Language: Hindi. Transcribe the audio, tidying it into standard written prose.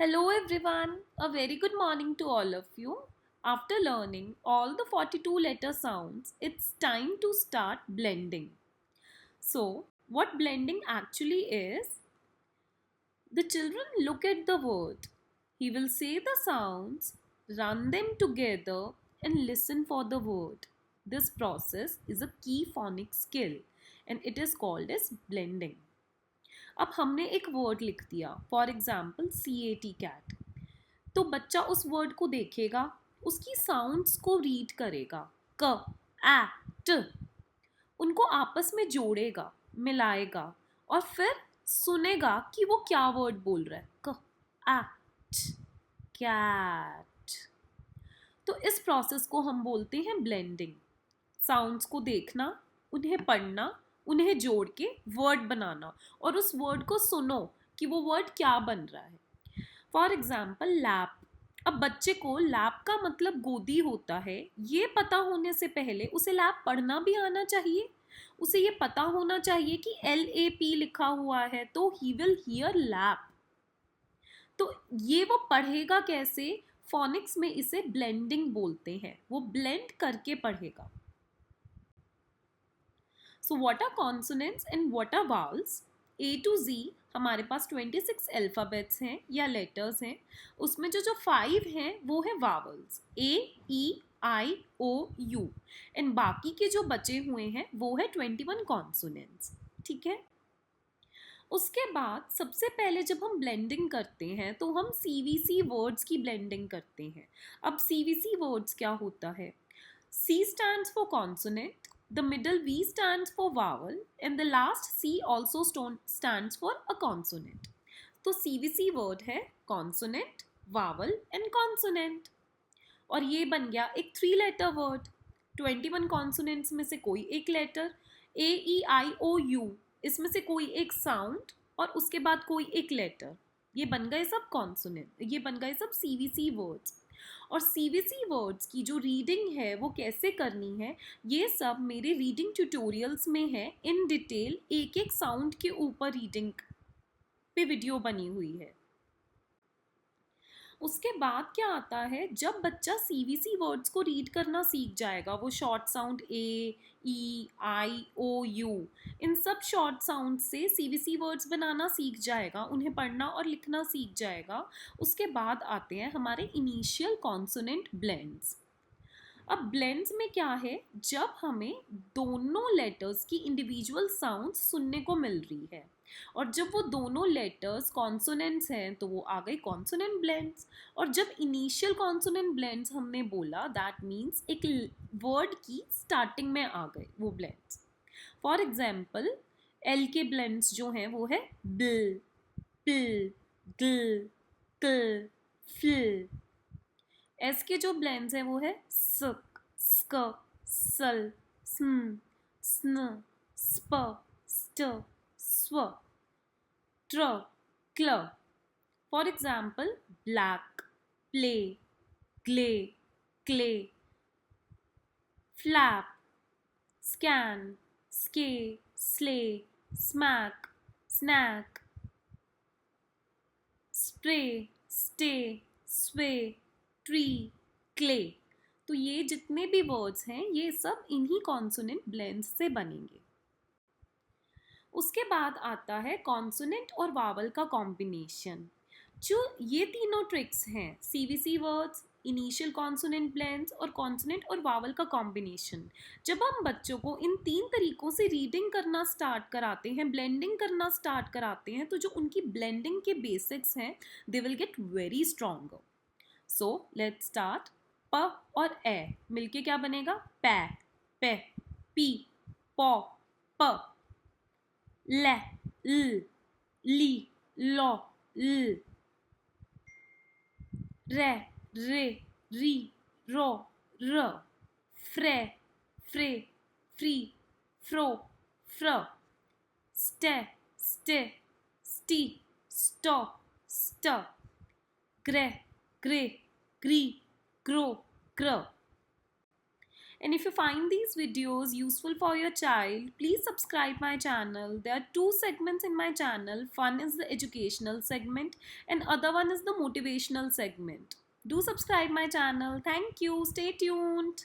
Hello everyone, a very good morning to all of you. After learning all the 42 letter sounds, it's time to start blending. So, what blending actually is? The children look at the word. He will say the sounds, run them together, and listen for the word. This process is a key phonics skill and it is called as blending. अब हमने एक वर्ड लिख दिया, फॉर एग्जाम्पल CAT कैट। तो बच्चा उस वर्ड को देखेगा, उसकी साउंड्स को रीड करेगा, क आ ट, उनको आपस में जोड़ेगा, मिलाएगा और फिर सुनेगा कि वो क्या वर्ड बोल रहा है, क आ ट, कैट। तो इस प्रोसेस को हम बोलते हैं ब्लेंडिंग। साउंड्स को देखना, उन्हें पढ़ना, उन्हें जोड़ के वर्ड बनाना और उस वर्ड को सुनो कि वो वर्ड क्या बन रहा है। For example lap. अब बच्चे को लैप का मतलब गोदी होता है, ये पता होने से पहले उसे लैप पढ़ना भी आना चाहिए। उसे ये पता होना चाहिए कि LAP लिखा हुआ है तो ही विल हियर लैप। तो ये वो पढ़ेगा कैसे? फोनिक्स में इसे ब्लेंडिंग बोलते हैं, वो ब्लेंड करके पढ़ेगा। So what are consonants and what are vowels? A to Z हमारे पास 26 अल्फ़ाबेट्स हैं या लेटर्स हैं। उसमें जो जो 5 हैं वो है vowels, A E I O U, and बाकी के जो बचे हुए हैं वो है 21 कॉन्सोनेंट्स। ठीक है। उसके बाद सबसे पहले जब हम ब्लेंडिंग करते हैं तो हम CVC वर्ड्स की ब्लेंडिंग करते हैं। अब CVC वर्ड्स क्या होता है? C stands for consonant, the middle V stands for vowel, and the last C also stands for a consonant. तो CVC वर्ड है consonant, vowel and consonant। और ये बन गया एक 3 लेटर वर्ड। 21 कॉन्सोनेंट्स में से कोई एक लेटर, AEIOU, इसमें से कोई एक साउंड और उसके बाद कोई एक लेटर। ये बन गए सब कॉन्सोनेंट, ये बन गए सब CVC वर्ड्स। और CVC वर्ड्स की जो रीडिंग है वो कैसे करनी है, ये सब मेरे रीडिंग ट्यूटोरियल्स में है इन डिटेल। एक एक साउंड के ऊपर रीडिंग पे वीडियो बनी हुई है। उसके बाद क्या आता है, जब बच्चा CVC वर्ड्स को रीड करना सीख जाएगा, वो शॉर्ट साउंड AEIOU, इन सब शॉर्ट साउंड से CVC वर्ड्स बनाना सीख जाएगा, उन्हें पढ़ना और लिखना सीख जाएगा। उसके बाद आते हैं हमारे इनिशियल कॉन्सोनेंट ब्लेंड्स। अब ब्लेंड्स में क्या है, जब हमें दोनों लेटर्स की इंडिविजुअल साउंड सुनने को मिल रही है और जब वो दोनों लेटर्स कॉन्सोनेंट्स हैं तो वो आ गई कॉन्सोनेंट ब्लेंड्स। और जब इनिशियल कॉन्सोनेंट ब्लेंड्स हमने बोला, दैट मीन्स एक वर्ड की स्टार्टिंग में आ गए वो ब्लेंड्स। फॉर एग्जाम्पल L के ब्लेंड्स जो हैं वो है बिल, पिल, गिल, किल, फिल। एस के जो ब्लेंड्स हैं वो है सक, स्क, सल, स्म, स्न, स्प, स्ट, स्व, ट्र, क्ल। फॉर एग्जाम्पल ब्लैक, प्ले, ग्ले, क्ले, फ्लैप, स्कैन, स्के, slay, smack, snack, spray, stay, sway, tree, clay. तो ये जितने भी वर्ड्स हैं ये सब इन्हीं कॉन्सोनेंट ब्लेंड्स से बनेंगे। उसके बाद आता है कॉन्सोनेंट और वावल का कॉम्बिनेशन। जो ये तीनों ट्रिक्स हैं, CVC words, initial consonant blends और कॉन्सोनेंट और वावल का कॉम्बिनेशन, जब हम बच्चों को इन 3 तरीकों से रीडिंग करना स्टार्ट कराते हैं, ब्लेंडिंग करना स्टार्ट कराते हैं, तो जो उनकी ब्लेंडिंग के बेसिक्स हैं they will get very stronger. So let's start. प और ए मिलके क्या बनेगा? पै, पे, पी, पौ, प। ल, ल, ली, लो, ल। रे, रे, री, रो, र। फ्रे, फ्रे, फ्री, फ्रो, फ्र। स्टे, स्टे, स्टी, स्टो, स्ट। ग्रे, ग्रे, ग्री, ग्रो, ग्र। And if you find these videos useful for your child, please subscribe my channel. There are two segments in my channel. One is the educational segment and other one is the motivational segment. Do subscribe my channel. Thank you. Stay tuned.